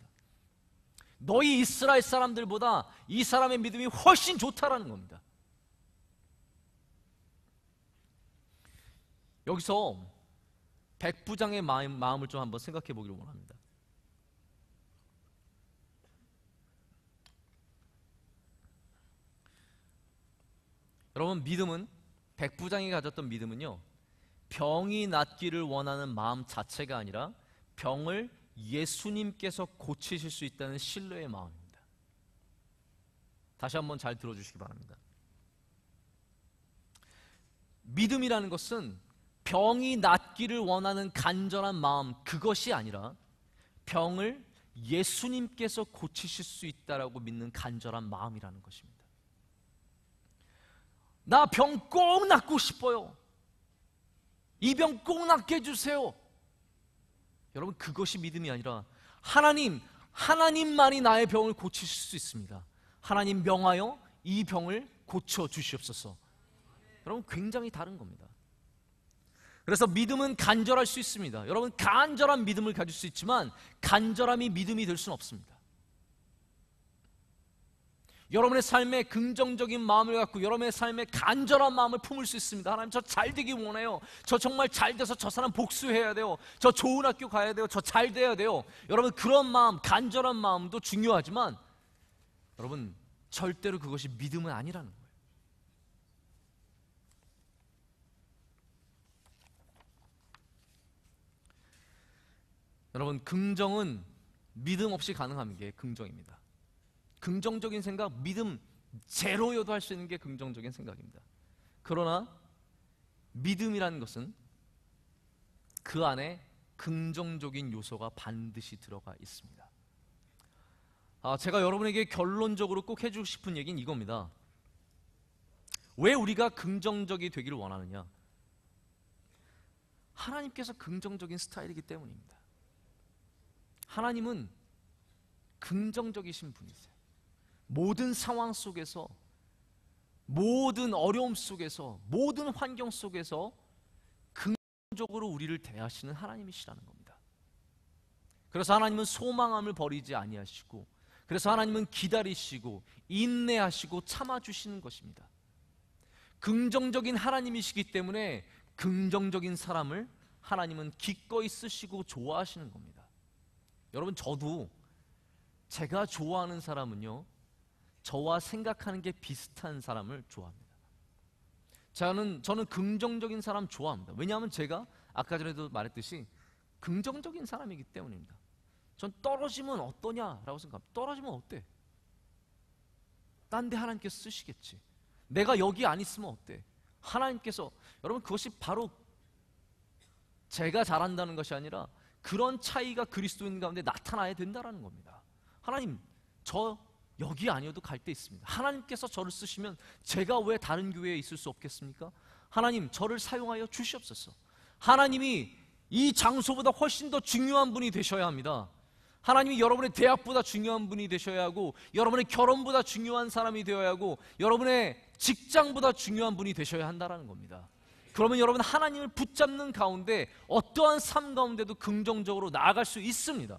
너희 이스라엘 사람들보다 이 사람의 믿음이 훨씬 좋다라는 겁니다. 여기서 백부장의 마음을 좀 한번 생각해 보기를 원합니다. 여러분, 믿음은, 백부장이 가졌던 믿음은요, 병이 낫기를 원하는 마음 자체가 아니라 병을 예수님께서 고치실 수 있다는 신뢰의 마음입니다. 다시 한번 잘 들어주시기 바랍니다. 믿음이라는 것은 병이 낫기를 원하는 간절한 마음, 그것이 아니라 병을 예수님께서 고치실 수 있다라고 믿는 간절한 마음이라는 것입니다. 나 병 꼭 낫고 싶어요. 이 병 꼭 낫게 해주세요. 여러분, 그것이 믿음이 아니라 하나님만이 나의 병을 고치실 수 있습니다. 하나님 명하여 이 병을 고쳐 주시옵소서. 여러분, 굉장히 다른 겁니다. 그래서 믿음은 간절할 수 있습니다. 여러분, 간절한 믿음을 가질 수 있지만 간절함이 믿음이 될 수는 없습니다. 여러분의 삶에 긍정적인 마음을 갖고 여러분의 삶에 간절한 마음을 품을 수 있습니다. 하나님, 저 잘 되기 원해요. 저 정말 잘 돼서 저 사람 복수해야 돼요. 저 좋은 학교 가야 돼요. 저 잘 돼야 돼요. 여러분, 그런 마음, 간절한 마음도 중요하지만 여러분, 절대로 그것이 믿음은 아니라는 거예요. 여러분, 긍정은 믿음 없이 가능한 게 긍정입니다. 긍정적인 생각, 믿음 제로여도 할 수 있는 게 긍정적인 생각입니다. 그러나 믿음이라는 것은 그 안에 긍정적인 요소가 반드시 들어가 있습니다. 제가 여러분에게 결론적으로 꼭 해주고 싶은 얘기는 이겁니다. 왜 우리가 긍정적이 되기를 원하느냐? 하나님께서 긍정적인 스타일이기 때문입니다. 하나님은 긍정적이신 분이세요. 모든 상황 속에서, 모든 어려움 속에서, 모든 환경 속에서 긍정적으로 우리를 대하시는 하나님이시라는 겁니다. 그래서 하나님은 소망함을 버리지 아니하시고, 그래서 하나님은 기다리시고 인내하시고 참아주시는 것입니다. 긍정적인 하나님이시기 때문에 긍정적인 사람을 하나님은 기꺼이 쓰시고 좋아하시는 겁니다. 여러분, 저도 제가 좋아하는 사람은요, 저와 생각하는 게 비슷한 사람을 좋아합니다. 저는 긍정적인 사람 좋아합니다. 왜냐하면 제가 아까 전에도 말했듯이 긍정적인 사람이기 때문입니다. 전 떨어지면 어떠냐라고 생각합니다. 떨어지면 어때? 딴 데 하나님께서 쓰시겠지. 내가 여기 안 있으면 어때? 하나님께서, 여러분, 그것이 바로 제가 잘한다는 것이 아니라 그런 차이가 그리스도인 가운데 나타나야 된다는 겁니다. 하나님, 저 여기 아니어도 갈 데 있습니다. 하나님께서 저를 쓰시면 제가 왜 다른 교회에 있을 수 없겠습니까? 하나님, 저를 사용하여 주시옵소서. 하나님이 이 장소보다 훨씬 더 중요한 분이 되셔야 합니다. 하나님이 여러분의 대학보다 중요한 분이 되셔야 하고, 여러분의 결혼보다 중요한 사람이 되어야 하고, 여러분의 직장보다 중요한 분이 되셔야 한다는 겁니다. 그러면 여러분, 하나님을 붙잡는 가운데 어떠한 삶 가운데도 긍정적으로 나아갈 수 있습니다.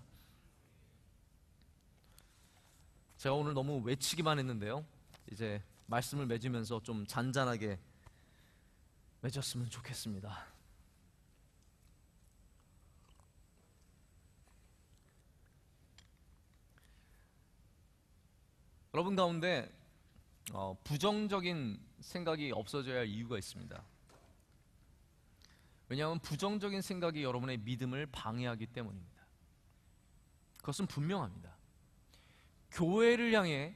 제가 오늘 너무 외치기만 했는데요, 이제 말씀을 맺으면서 좀 잔잔하게 맺었으면 좋겠습니다. 여러분 가운데 부정적인 생각이 없어져야 할 이유가 있습니다. 왜냐하면 부정적인 생각이 여러분의 믿음을 방해하기 때문입니다. 그것은 분명합니다. 교회를 향해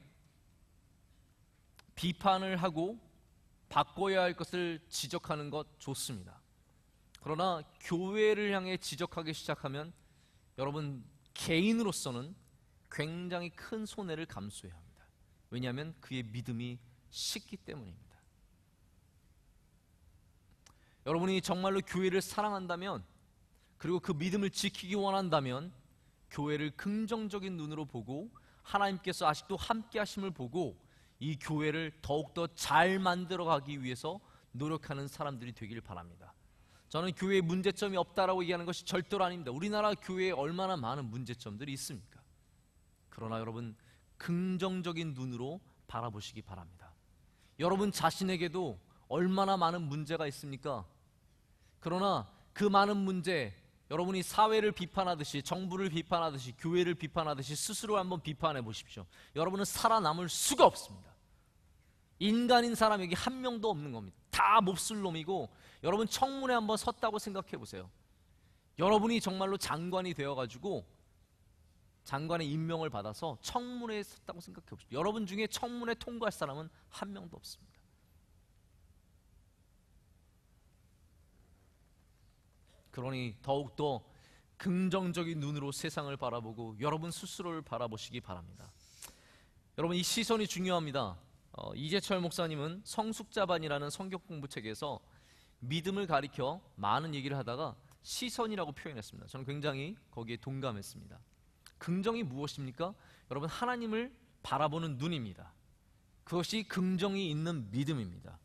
비판을 하고 바꿔야 할 것을 지적하는 것 좋습니다. 그러나 교회를 향해 지적하기 시작하면 여러분 개인으로서는 굉장히 큰 손해를 감수해야 합니다. 왜냐하면 그의 믿음이 식기 때문입니다. 여러분이 정말로 교회를 사랑한다면, 그리고 그 믿음을 지키기 원한다면 교회를 긍정적인 눈으로 보고 하나님께서 아직도 함께 하심을 보고 이 교회를 더욱더 잘 만들어가기 위해서 노력하는 사람들이 되길 바랍니다. 저는 교회에 문제점이 없다라고 얘기하는 것이 절대로 아닙니다. 우리나라 교회에 얼마나 많은 문제점들이 있습니까? 그러나 여러분, 긍정적인 눈으로 바라보시기 바랍니다. 여러분 자신에게도 얼마나 많은 문제가 있습니까? 그러나 그 많은 문제, 여러분이 사회를 비판하듯이, 정부를 비판하듯이, 교회를 비판하듯이 스스로 한번 비판해 보십시오. 여러분은 살아남을 수가 없습니다. 인간인 사람 여기 한 명도 없는 겁니다. 다 몹쓸 놈이고, 여러분 청문회 한번 섰다고 생각해 보세요. 여러분이 정말로 장관이 되어가지고 장관의 임명을 받아서 청문회에 섰다고 생각해 보십시오. 여러분 중에 청문회 통과할 사람은 한 명도 없습니다. 그러니 더욱더 긍정적인 눈으로 세상을 바라보고 여러분 스스로를 바라보시기 바랍니다. 여러분, 이 시선이 중요합니다. 이재철 목사님은 성숙자반이라는 성경 공부책에서 믿음을 가리켜 많은 얘기를 하다가 시선이라고 표현했습니다. 저는 굉장히 거기에 동감했습니다. 긍정이 무엇입니까? 여러분, 하나님을 바라보는 눈입니다. 그것이 긍정이 있는 믿음입니다.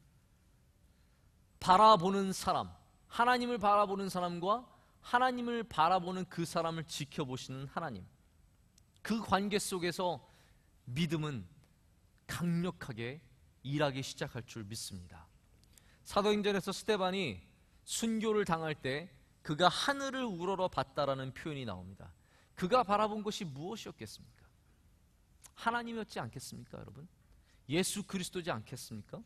바라보는 사람, 하나님을 바라보는 사람과 하나님을 바라보는 그 사람을 지켜보시는 하나님, 그 관계 속에서 믿음은 강력하게 일하기 시작할 줄 믿습니다. 사도행전에서 스데반이 순교를 당할 때 그가 하늘을 우러러 봤다라는 표현이 나옵니다. 그가 바라본 것이 무엇이었겠습니까? 하나님이었지 않겠습니까, 여러분? 예수 그리스도지 않겠습니까?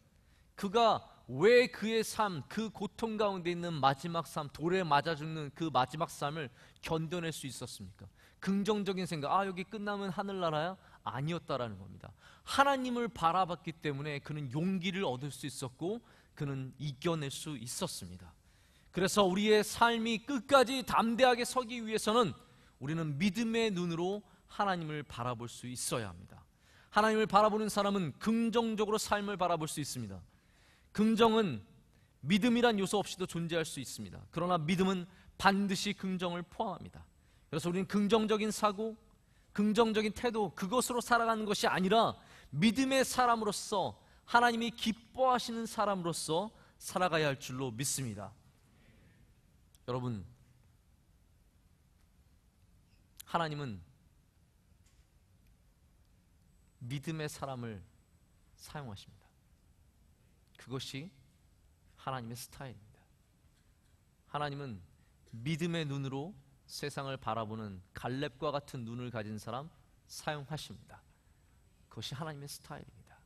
그가 왜 그의 삶, 그 고통 가운데 있는 마지막 삶, 돌에 맞아 죽는 그 마지막 삶을 견뎌낼 수 있었습니까? 긍정적인 생각, 여기 끝나면 하늘나라야? 아니었다라는 겁니다. 하나님을 바라봤기 때문에 그는 용기를 얻을 수 있었고 그는 이겨낼 수 있었습니다. 그래서 우리의 삶이 끝까지 담대하게 서기 위해서는 우리는 믿음의 눈으로 하나님을 바라볼 수 있어야 합니다. 하나님을 바라보는 사람은 긍정적으로 삶을 바라볼 수 있습니다. 긍정은 믿음이란 요소 없이도 존재할 수 있습니다. 그러나 믿음은 반드시 긍정을 포함합니다. 그래서 우리는 긍정적인 사고, 긍정적인 태도, 그것으로 살아가는 것이 아니라 믿음의 사람으로서, 하나님이 기뻐하시는 사람으로서 살아가야 할 줄로 믿습니다. 여러분, 하나님은 믿음의 사람을 사용하십니다. 그것이 하나님의 스타일입니다. 하나님은 믿음의 눈으로 세상을 바라보는 갈렙과 같은 눈을 가진 사람 사용하십니다. 그것이 하나님의 스타일입니다.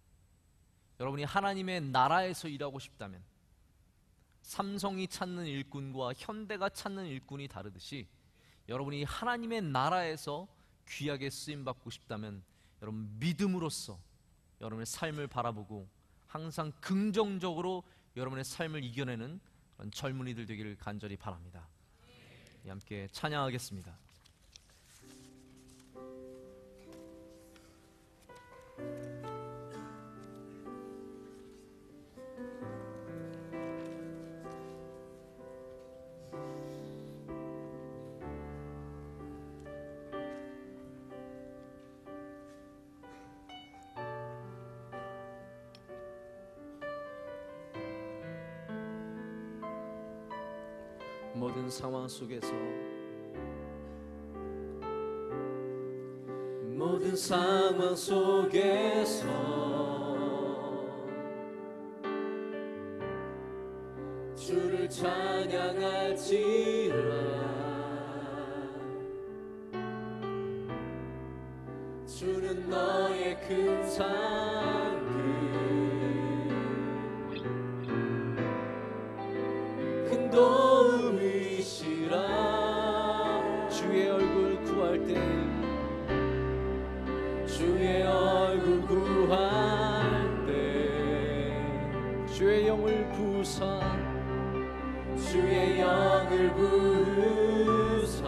여러분이 하나님의 나라에서 일하고 싶다면 삼성이 찾는 일꾼과 현대가 찾는 일꾼이 다르듯이 여러분이 하나님의 나라에서 귀하게 쓰임받고 싶다면 여러분 믿음으로써 여러분의 삶을 바라보고 항상 긍정적으로 여러분의 삶을 이겨내는 그런 젊은이들 되기를 간절히 바랍니다. 함께 찬양하겠습니다. 모든 상황 속에서 모든 상황 속에서 주를 찬양할지라 주는 너의 큰 상급 큰 도움이시라 주의 얼굴 구할 때 주의 얼굴 구할 때 주의 영을 부사 주의 영을 부사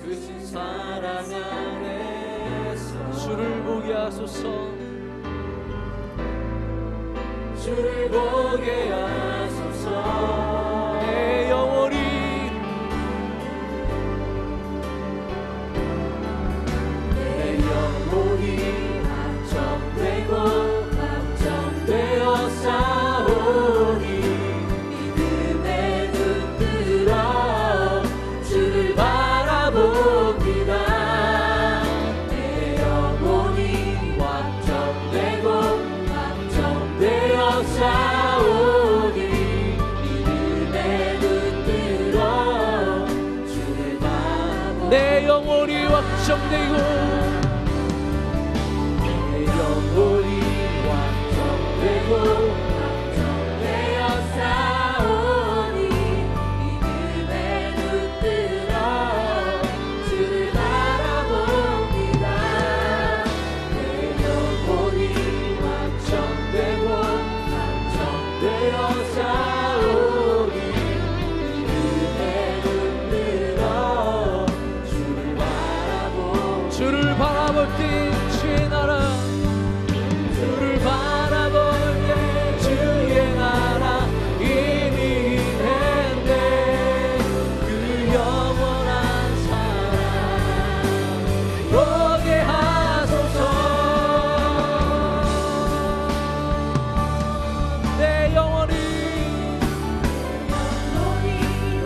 크신 사랑 안에서 주를 보게 하소서 주를 보게 하소서 내 영혼이 확정되어 싸우니 믿음의 눈 들어 주를 바라봅니다. 내 영혼이 확정되어 싸우니 믿음의 눈 들어 주를 바라봅니다. 내 영혼이 확정되고 확정되어 싸우니 믿음의 눈 들어 주를 바라봅니다. 내 영혼이 확정되어 싸우니 믿음의 눈 들어 주를 바라볼 때 주의 나라 주를 바라볼 때 주의 나라 이미 있는데 그 영원한 사랑 보게 하소서. 내 영혼이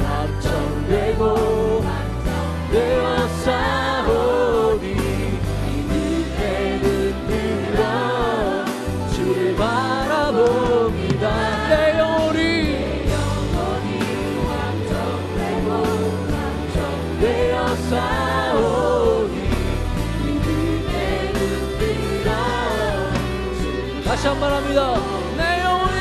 확정되고 되어 싸우니 바라봅니다. 내 영혼이 확정되어 싸우니 믿음의 눈 들어 다시 한 번 합니다. 내 영혼이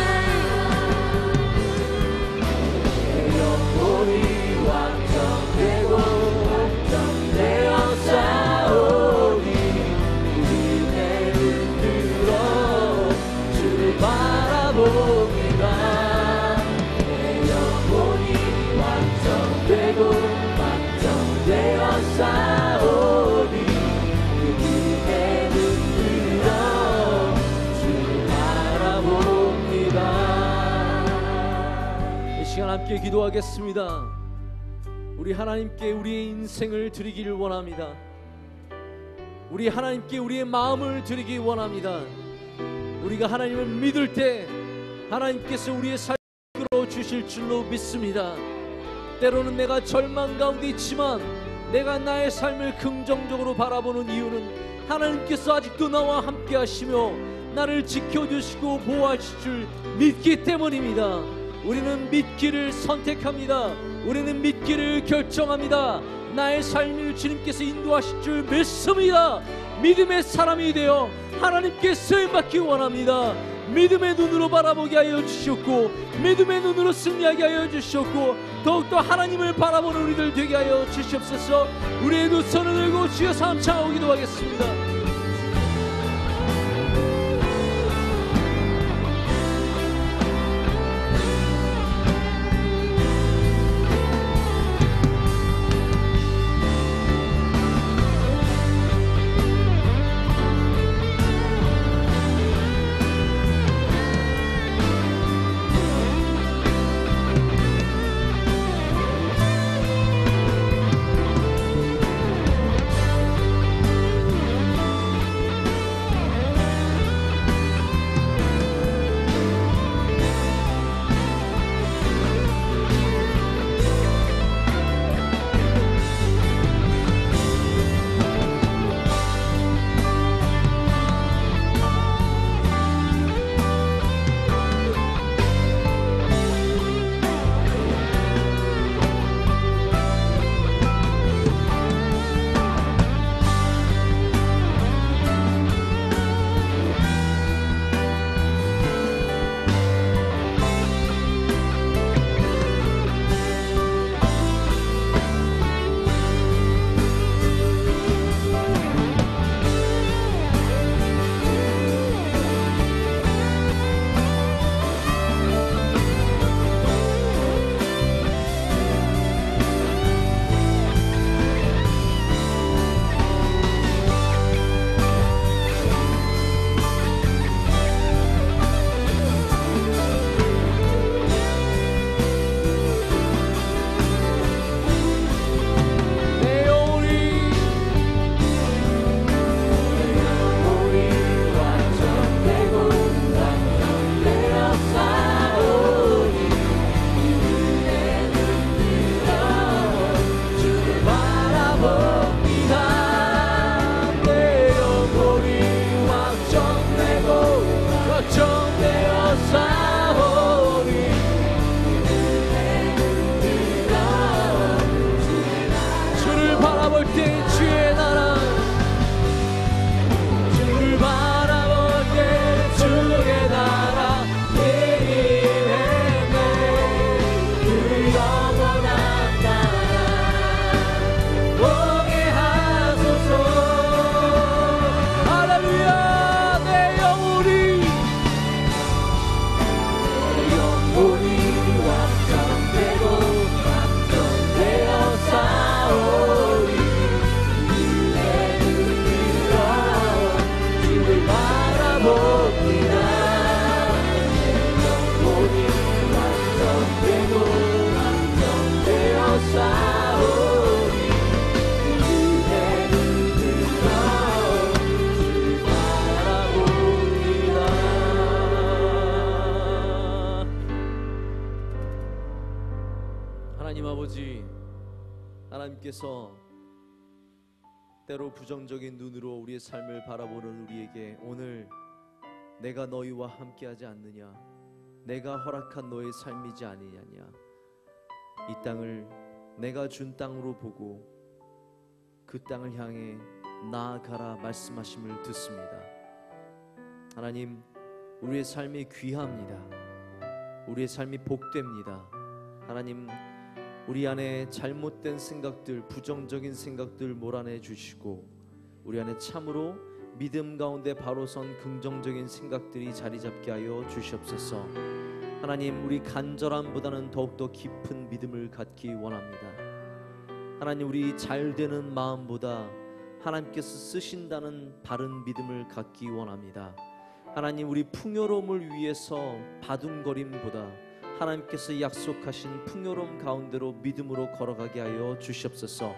확정되어 싸우니 믿음의 눈 들어 바라봅니다. 내 영혼이 확정되어 싸우니 믿음의 눈 들어 주를 바라봅니다. 이 시간 함께 기도하겠습니다. 우리 하나님께 우리의 인생을 드리기를 원합니다. 우리 하나님께 우리의 마음을 드리기 원합니다. 우리가 하나님을 믿을 때 하나님께서 우리의 삶을 끌어주실 줄로 믿습니다. 때로는 내가 절망 가운데 있지만 내가 나의 삶을 긍정적으로 바라보는 이유는 하나님께서 아직도 나와 함께 하시며 나를 지켜주시고 보호하실 줄 믿기 때문입니다. 우리는 믿기를 선택합니다. 우리는 믿기를 결정합니다. 나의 삶을 주님께서 인도하실 줄 믿습니다. 믿음의 사람이 되어 하나님께 쓰임받기 원합니다. 믿음의 눈으로 바라보게 하여 주셨고 믿음의 눈으로 승리하게 하여 주셨고 더욱더 하나님을 바라보는 우리들 되게 하여 주시옵소서. 우리의 두 손을 들고 주여 삼창하고 기도하겠습니다. 하나님께서 때로 부정적인 눈으로 우리의 삶을 바라보는 우리에게 오늘 내가 너희와 함께하지 않느냐, 내가 허락한 너의 삶이지 아니냐냐, 이 땅을 내가 준 땅으로 보고 그 땅을 향해 나아가라 말씀하심을 듣습니다. 하나님, 우리의 삶이 귀합니다. 우리의 삶이 복됩니다. 하나님, 우리 안에 잘못된 생각들, 부정적인 생각들 몰아내 주시고 우리 안에 참으로 믿음 가운데 바로 선 긍정적인 생각들이 자리 잡게 하여 주시옵소서. 하나님, 우리 간절함보다는 더욱더 깊은 믿음을 갖기 원합니다. 하나님, 우리 잘되는 마음보다 하나님께서 쓰신다는 바른 믿음을 갖기 원합니다. 하나님, 우리 풍요로움을 위해서 바둥거림보다 하나님께서 약속하신 풍요로움 가운데로 믿음으로 걸어가게 하여 주시옵소서.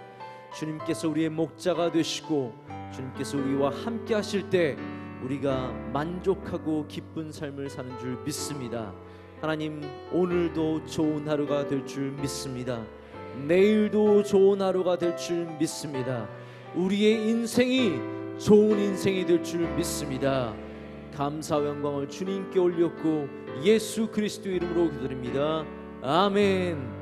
주님께서 우리의 목자가 되시고 주님께서 우리와 함께 하실 때 우리가 만족하고 기쁜 삶을 사는 줄 믿습니다. 하나님, 오늘도 좋은 하루가 될 줄 믿습니다. 내일도 좋은 하루가 될 줄 믿습니다. 우리의 인생이 좋은 인생이 될 줄 믿습니다. 감사와 영광을 주님께 올렸고 예수 그리스도 이름으로 기도드립니다. 아멘.